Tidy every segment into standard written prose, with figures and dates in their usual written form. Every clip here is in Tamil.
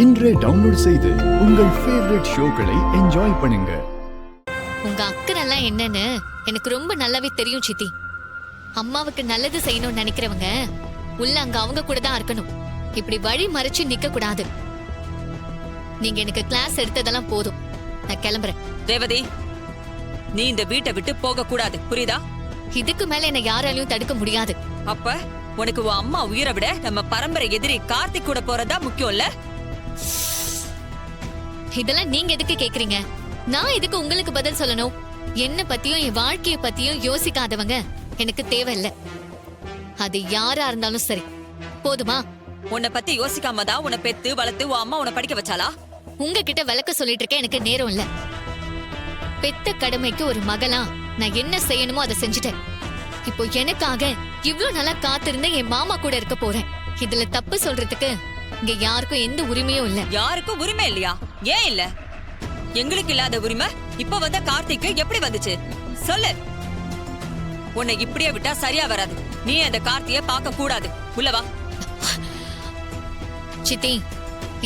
இன்றே டவுன்லோட் செய்து உங்கள் ஃபேவரட் ஷோக்களை என்ஜாய் பண்ணுங்க. உங்க அக்கறைலாம் என்னன்னு எனக்கு ரொம்ப நல்லாவே தெரியும் சித்தி. அம்மாவுக்கு நல்லது செய்யணும்னு நினைக்கிறவங்க உள்ள அங்க அவங்க கூட தான் இருக்கணும். இப்படி வழி மறைச்சு நிக்க கூடாது. நீங்க எனக்கு கிளாஸ் எடுத்ததெல்லாம் போதும், நான் கிளம்புறேன். ரேவதி, நீ இந்த வீட்டை விட்டு போக கூடாது, புரியுதா? இதுக்கு மேல என்ன யாராலையும் தடுக்க முடியாது. அப்ப உனக்கு உன் அம்மா உயிரை விட நம்ம பரம்பரை எதிரி கார்த்திக் கூட போறதா முக்கியம் இல்ல? இதெல்லாம் நீங்க எதுக்கு கேக்குறீங்க? நான் எதுக்கு உங்களுக்கு பதில் சொல்லணும்? என்ன பத்தியும் என் வாழ்க்கைய பத்தியும் யோசிக்காதவங்க எனக்கு தேவையில்லை. அது யாரா இருந்தாலும் சரி, போதுமா? உன்னை பத்தி யோசிக்காம தான் உன்னை பெத்து வளர்த்து உன் அம்மா உன்னை படிக்க வச்சாளா? உங்ககிட்ட விளக்க சொல்லிட்டு இருக்க எனக்கு நேரம் இல்ல. பெத்த கடமைக்கு ஒரு மகளா நான் என்ன செய்யணுமோ அதை செஞ்சுட்டேன். இப்போ எனக்காக இவ்ளோ நல்லா காத்திருந்த என் மாமா கூட இருக்க போறேன். இதுல தப்பு சொல்றதுக்கு இங்க யாருக்கும் எந்த உரிமையும் இல்ல. யாருக்கும் உரிமை இல்லையா? ஏன் இல்ல? எங்களுக்கு இல்லாத உரிமை இப்ப வந்த கார்த்திக்கு எப்படி வந்துச்சு சொல்லு. உன்னை இப்படியே விட்டா சரியா வராது. நீ அந்த கார்த்திய பார்க்க கூடாது. உள்ளவா சித்தி,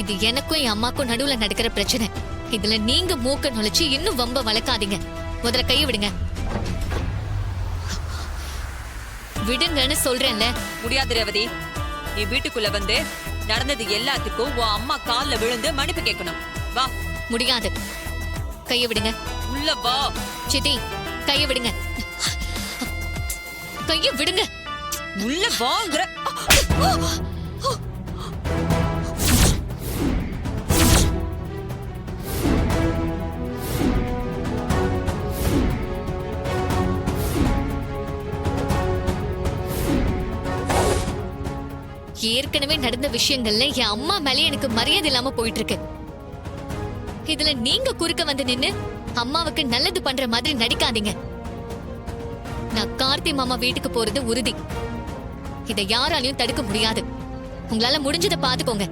இது எனக்கும் என் அம்மாக்கும் நடுவுல நடக்கிற பிரச்சனை. இதுல நீங்க மூக்க நுழைச்சு இன்னும் வம்ப வளர்க்காதீங்க. முதல்ல கைய விடுங்க. விடுங்கன்னு சொல்றேன்ல. முடியாது ரேவதி. நீ வீட்டுக்குள்ள வந்து நடந்தது எல்லாத்துக்கும் உன் அம்மா கால்ல விழுந்து மன்னிப்பு கேட்கணும். வா. முடியாது. கைய விடுங்க. உள்ள வா. சித்தி, கைய விடுங்க. கைய விடுங்க. உள்ள வாங்கற. ஏற்கனவே நடந்த விஷயங்கள்ல என் அம்மா மேலே எனக்கு மரியாதை இல்லாம போயிட்டு இருக்கு. இதுல நீங்க குறுக்க வந்து நின்னு அம்மாவுக்கு நல்லது பண்ற மாதிரி நடிக்காதீங்க. நான் கார்த்தி மாமா வீட்டுக்கு போறது உறுதி. இதை யாராலையும் தடுக்க முடியாது. உங்களால முடிஞ்சதை பாத்துக்கோங்க.